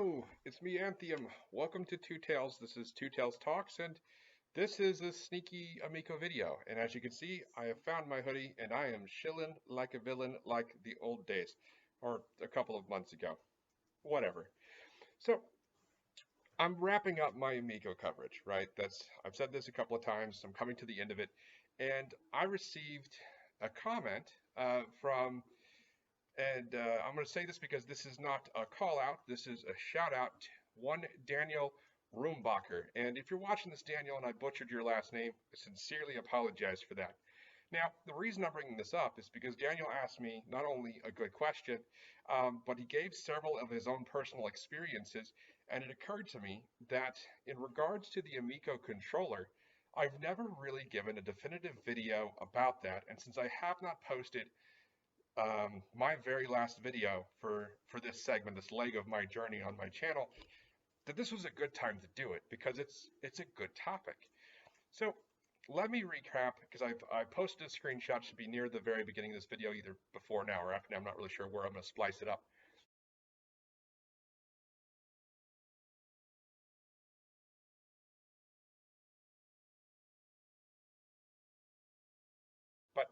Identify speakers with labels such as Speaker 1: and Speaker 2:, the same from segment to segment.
Speaker 1: Hello, it's me, Anthium. Welcome to TwoTales. This is TwoTales Talks, and this is a sneaky Amico video. And as you can see, I have found my hoodie, and I am shilling like a villain like the old days, or a couple of months ago. Whatever. So, I'm wrapping up my Amico coverage, right? I've said this a couple of times. I'm coming to the end of it, and I received a comment from and I'm going to say this because this is not a call out. This is a shout out to one Daniel Roombacher. And if you're watching this, Daniel, and I butchered your last name, I sincerely apologize for that. Now, the reason I'm bringing this up is because Daniel asked me not only a good question, but he gave several of his own personal experiences. And it occurred to me that in regards to the Amico controller, I've never really given a definitive video about that. And since I have not posted my very last video for this segment, this leg of my journey on my channel, that this was a good time to do it because it's a good topic. So let me recap because I posted a screenshot, should be near the very beginning of this video, either before now or after now. I'm not really sure where I'm going to splice it up. But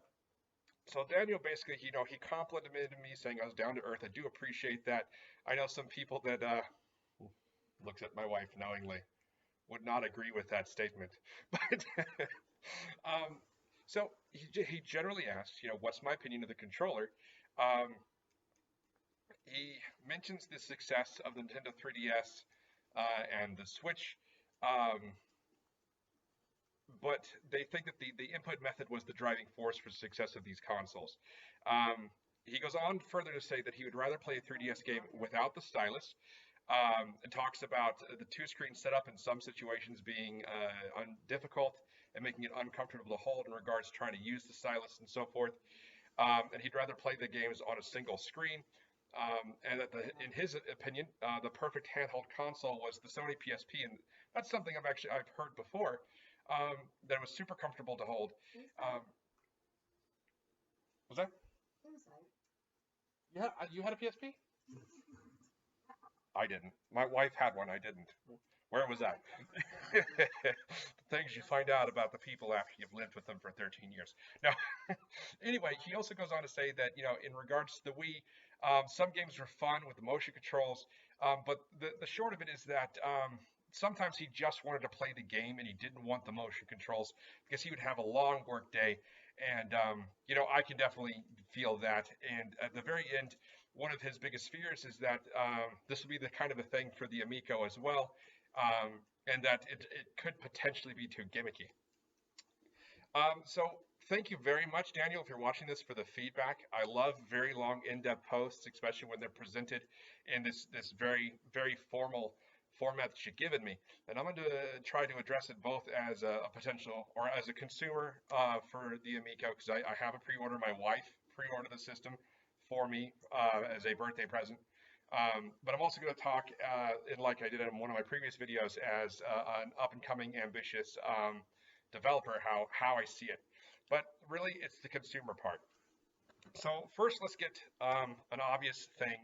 Speaker 1: so Daniel basically, he complimented me saying I was down to earth. I do appreciate that. I know some people that looks at my wife knowingly would not agree with that statement. But um, so he generally asked, what's my opinion of the controller? Um, he mentions the success of the Nintendo 3DS and the Switch, um, but they think that the input method was the driving force for the success of these consoles. He goes on further to say that he would rather play a 3DS game without the stylus, and talks about the two-screen setup in some situations being difficult and making it uncomfortable to hold in regards to trying to use the stylus and so forth. And he'd rather play the games on a single screen. And that in his opinion, the perfect handheld console was the Sony PSP, and that's something I've heard before. That was super comfortable to hold. Was that? Yeah, you had a PSP? I didn't. My wife had one. I didn't. Where was that? The things you find out about the people after you've lived with them for 13 years. Now, anyway, he also goes on to say that, in regards to the Wii, some games are fun with the motion controls, but the short of it is that sometimes he just wanted to play the game and he didn't want the motion controls because he would have a long work day. And, I can definitely feel that. And at the very end, one of his biggest fears is that this will be the kind of a thing for the Amico as well, and that it could potentially be too gimmicky. So thank you very much, Daniel, if you're watching this, for the feedback. I love very long, in-depth posts, especially when they're presented in this very, very formal format that you've given me. And I'm going to try to address it both as a potential or as a consumer for the Amico, because I have a pre-order. My wife pre-ordered the system for me as a birthday present. But I'm also going to talk, like I did in one of my previous videos, as an up-and-coming, ambitious developer, how I see it. But really, it's the consumer part. So first, let's get an obvious thing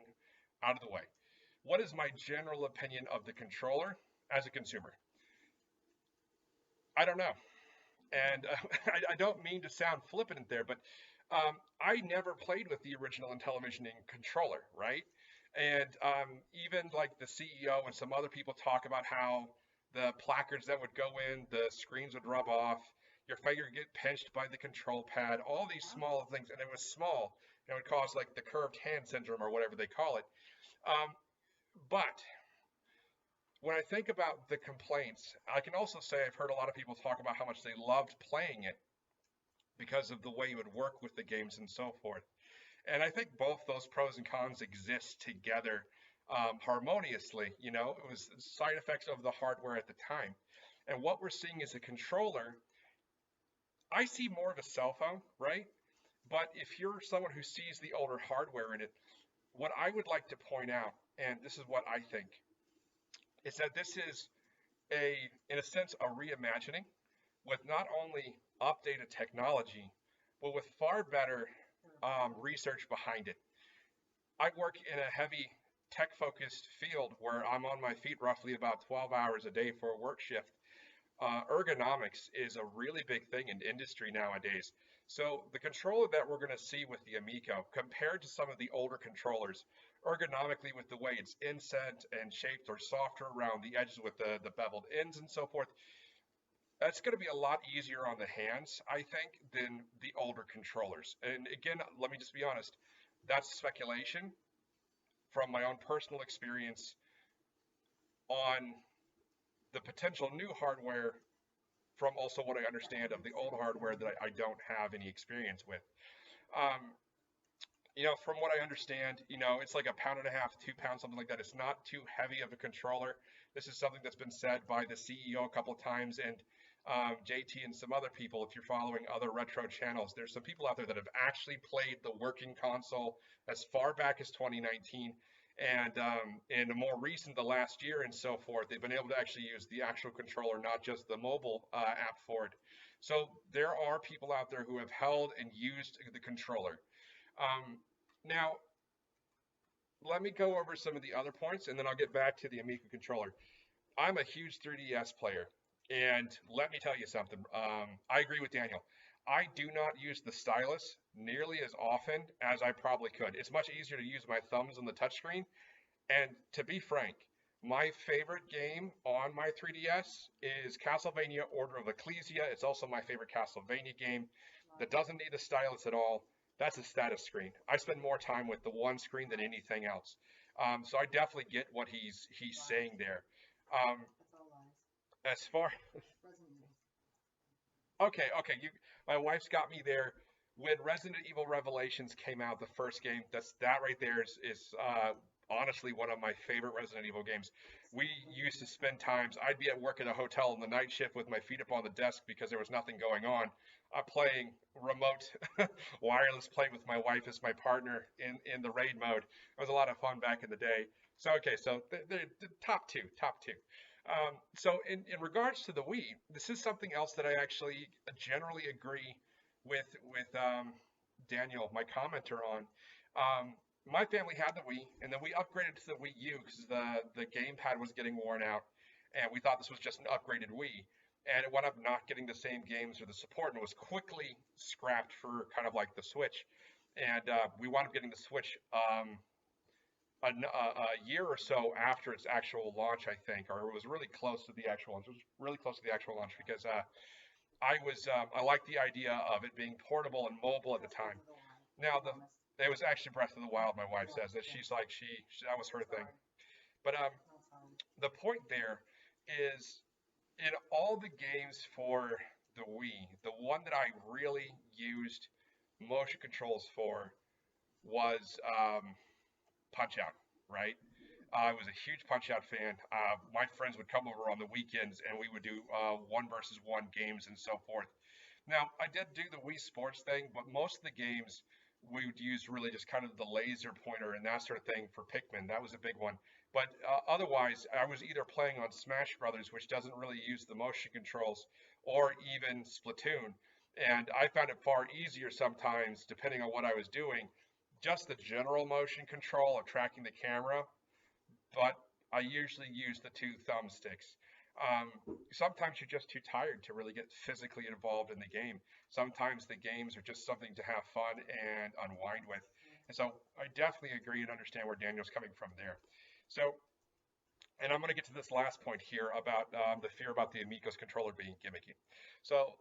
Speaker 1: out of the way. What is my general opinion of the controller as a consumer? I don't know. And I don't mean to sound flippant there, but I never played with the original Intellivision controller, right? And even like the CEO and some other people talk about how the placards that would go in, the screens would rub off, your finger would get pinched by the control pad, all these small things, and it was small. It would cause like the curved hand syndrome or whatever they call it. But when I think about the complaints, I can also say I've heard a lot of people talk about how much they loved playing it because of the way it would work with the games and so forth. And I think both those pros and cons exist together harmoniously. It was side effects of the hardware at the time. And what we're seeing is a controller. I see more of a cell phone, right? But if you're someone who sees the older hardware in it, what I would like to point out, and this is what I think, is that this is in a sense, a reimagining with not only updated technology, but with far better research behind it. I work in a heavy tech-focused field where I'm on my feet roughly about 12 hours a day for a work shift, ergonomics is a really big thing in industry nowadays. So the controller that we're going to see with the Amico, compared to some of the older controllers, ergonomically with the way it's inset and shaped or softer around the edges with the beveled ends and so forth, that's going to be a lot easier on the hands, I think, than the older controllers. And again, let me just be honest, that's speculation from my own personal experience on the potential new hardware from also what I understand of the old hardware that I don't have any experience with. Um, from what I understand, it's like a pound and a half, 2 pounds, something like that. It's not too heavy of a controller. This is something that's been said by the CEO a couple of times, and JT and some other people. If you're following other retro channels, there's some people out there that have actually played the working console as far back as 2019. And in the more recent, the last year and so forth, they've been able to actually use the actual controller, not just the mobile app for it. So there are people out there who have held and used the controller. Now, let me go over some of the other points, and then I'll get back to the Amico controller. I'm a huge 3DS player, and let me tell you something. I agree with Daniel. I do not use the stylus nearly as often as I probably could. It's much easier to use my thumbs on the touchscreen. And to be frank, my favorite game on my 3DS is Castlevania Order of Ecclesia. It's also my favorite Castlevania game that doesn't need the stylus at all. That's a status screen. I spend more time with the one screen than anything else. So I definitely get what he's saying there. Um, as far okay, my wife's got me there. When Resident Evil Revelations came out, the first game, that right there is honestly one of my favorite Resident Evil games. We used to spend times. I'd be at work at a hotel in the night shift with my feet up on the desk because there was nothing going on. Playing remote wireless play with my wife as my partner in the raid mode. It was a lot of fun back in the day. So okay, so the top two, top two. So in regards to the Wii, this is something else that I actually generally agree with Daniel, my commenter on. My family had the Wii, and then we upgraded to the Wii U because the gamepad was getting worn out, and we thought this was just an upgraded Wii, and it wound up not getting the same games or the support, and it was quickly scrapped for kind of like the Switch, and we wound up getting the Switch a year or so after its actual launch, I think, or it was really close to the actual launch. It was really close to the actual launch because I liked the idea of it being portable and mobile at the time. Now it was actually Breath of the Wild. My wife says that she's like that was her thing. But the point there is in all the games for the Wii, the one that I really used motion controls for was Punch Out, right? I was a huge Punch Out fan. My friends would come over on the weekends and we would do one versus one games and so forth. Now, I did do the Wii Sports thing, but most of the games we would use really just kind of the laser pointer and that sort of thing for Pikmin. That was a big one. But otherwise, I was either playing on Smash Brothers, which doesn't really use the motion controls, or even Splatoon. And I found it far easier sometimes, depending on what I was doing, just the general motion control of tracking the camera, but I usually use the two thumbsticks. Sometimes you're just too tired to really get physically involved in the game. Sometimes the games are just something to have fun and unwind with. And so I definitely agree and understand where Daniel's coming from there. So, and I'm going to get to this last point here about the fear about the Amico's controller being gimmicky. So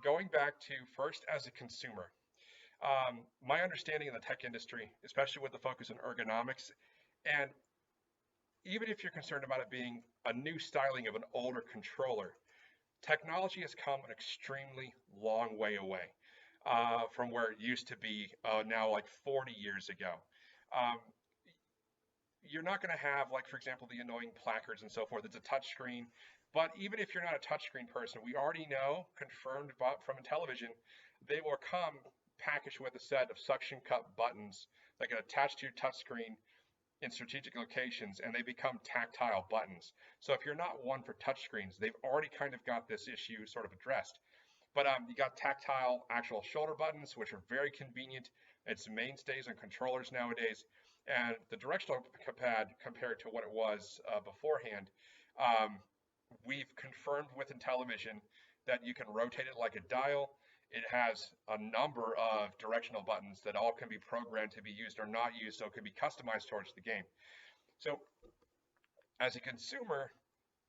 Speaker 1: going back to first as a consumer, my understanding in the tech industry, especially with the focus on ergonomics, and even if you're concerned about it being a new styling of an older controller, technology has come an extremely long way away from where it used to be now like 40 years ago. Um, you're not going to have, like, for example, the annoying placards and so forth. It's a touchscreen. But even if you're not a touchscreen person, we already know, confirmed from Intellivision, they will come packaged with a set of suction cup buttons that can attach to your touchscreen in strategic locations, and they become tactile buttons. So if you're not one for touchscreens, they've already kind of got this issue sort of addressed. But you got tactile actual shoulder buttons, which are very convenient. It's mainstays on controllers nowadays. And the directional pad compared to what it was beforehand, um, we've confirmed with Intellivision that you can rotate it like a dial. It has a number of directional buttons that all can be programmed to be used or not used, so it can be customized towards the game. So as a consumer,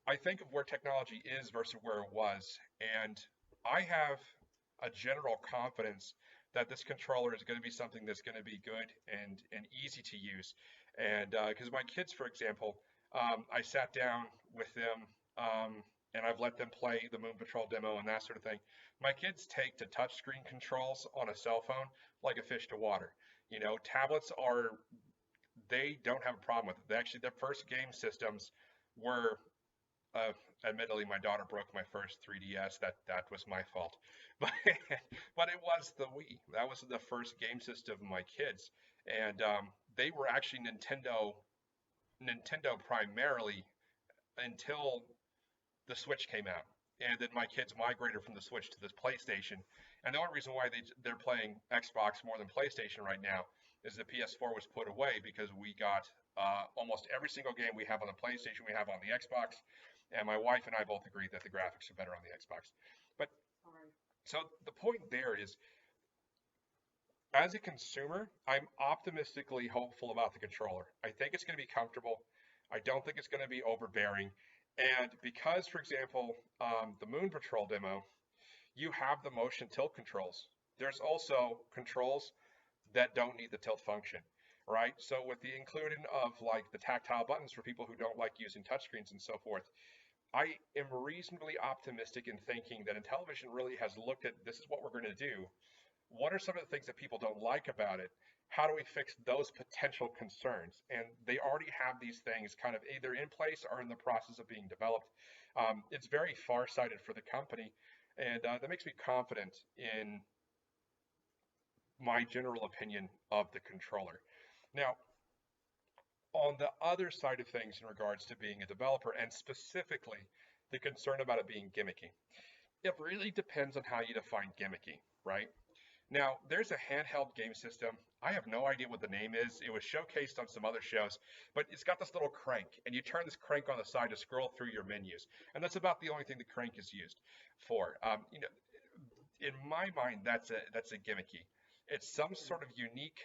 Speaker 1: I think of where technology is versus where it was, and I have a general confidence that this controller is going to be something that's going to be good and easy to use. And because my kids, for example, I sat down with them and I've let them play the Moon Patrol demo and that sort of thing. My kids take to touchscreen controls on a cell phone like a fish to water. You know, tablets are, they don't have a problem with it. They actually, their first game systems were uh, admittedly, my daughter broke my first 3DS. That was my fault, but but it was the Wii. That was the first game system of my kids, and they were actually Nintendo primarily until the Switch came out, and then my kids migrated from the Switch to the PlayStation. And the only reason why they're playing Xbox more than PlayStation right now is the PS4 was put away because we got almost every single game we have on the PlayStation we have on the Xbox, and my wife and I both agree that the graphics are better on the Xbox. But so the point there is, as a consumer, I'm optimistically hopeful about the controller. I think it's going to be comfortable. I don't think it's going to be overbearing. And because, for example, the Moon Patrol demo, you have the motion tilt controls. There's also controls that don't need the tilt function, right? So with the inclusion of like the tactile buttons for people who don't like using touchscreens and so forth, I am reasonably optimistic in thinking that Intellivision really has looked at this is what we're going to do. What are some of the things that people don't like about it? How do we fix those potential concerns? And they already have these things kind of either in place or in the process of being developed. It's very far-sighted for the company, and that makes me confident in my general opinion of the controller. Now, on the other side of things in regards to being a developer, and specifically the concern about it being gimmicky, it really depends on how you define gimmicky, right? Now, there's a handheld game system. I have no idea what the name is. It was showcased on some other shows, but it's got this little crank, and you turn this crank on the side to scroll through your menus, and that's about the only thing the crank is used for. In my mind, that's a gimmicky. It's some sort of unique,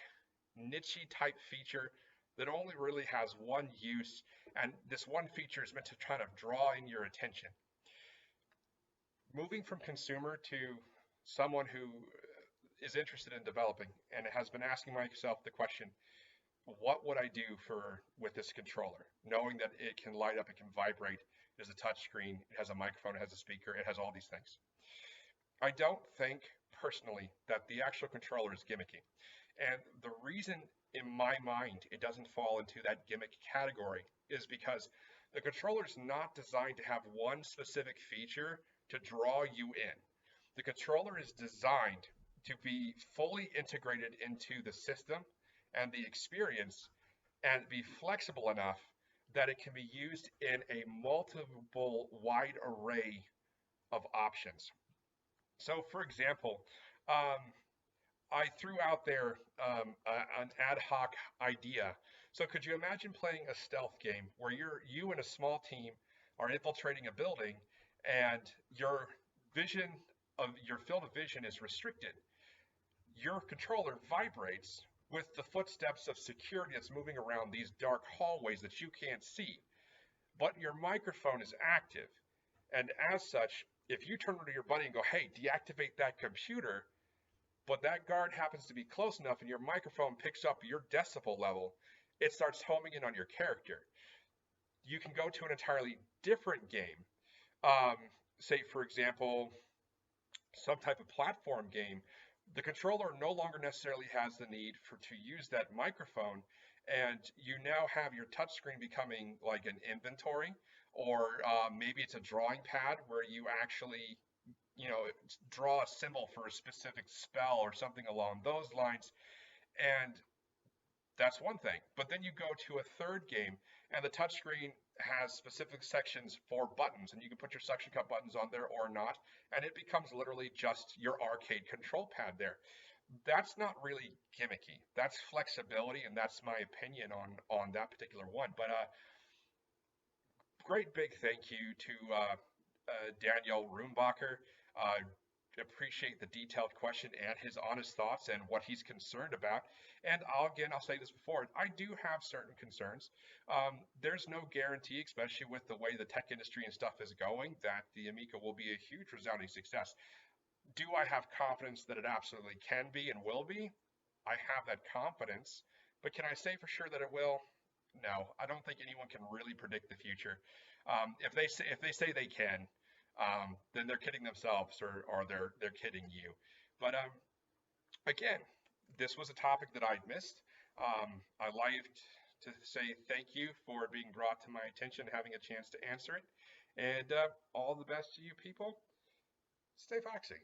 Speaker 1: nichey type feature that only really has one use, and this one feature is meant to try to draw in your attention. Moving from consumer to someone who is interested in developing and has been asking myself the question, what would I do with this controller, knowing that it can light up, it can vibrate, it has a touch screen, it has a microphone, it has a speaker, it has all these things. I don't think personally that the actual controller is gimmicky. And the reason in my mind it doesn't fall into that gimmick category is because the controller is not designed to have one specific feature to draw you in. The controller is designed to be fully integrated into the system and the experience and be flexible enough that it can be used in a multiple wide array of options. So, for example, um, I threw out there an ad hoc idea. So, could you imagine playing a stealth game where you and a small team are infiltrating a building, and vision your field of vision is restricted? Your controller vibrates with the footsteps of security that's moving around these dark hallways that you can't see, but your microphone is active, and as such, if you turn to your buddy and go, hey, deactivate that computer, but that guard happens to be close enough and your microphone picks up your decibel level, it starts homing in on your character. You can go to an entirely different game. Say, for example, some type of platform game. The controller no longer necessarily has the need to use that microphone, and you now have your touchscreen becoming like an inventory, or maybe it's a drawing pad where you actually draw a symbol for a specific spell or something along those lines. And that's one thing. But then you go to a third game, and the touchscreen has specific sections for buttons, and you can put your suction cup buttons on there or not, and it becomes literally just your arcade control pad there. that's not really gimmicky. That's flexibility, and that's my opinion on that particular one. But great big thank you to Daniel Roombacher. Appreciate the detailed question and his honest thoughts and what he's concerned about. And I'll say this before, I do have certain concerns. There's no guarantee, especially with the way the tech industry and stuff is going, that the Amico will be a huge resounding success. Do I have confidence that it absolutely can be and will be? I have that confidence, but can I say for sure that it will? No, I don't think anyone can really predict the future. If they say they can, then they're kidding themselves, or they're kidding you. But again, this was a topic that I'd missed. I liked to say thank you for being brought to my attention, having a chance to answer it, and all the best to you people. Stay foxy.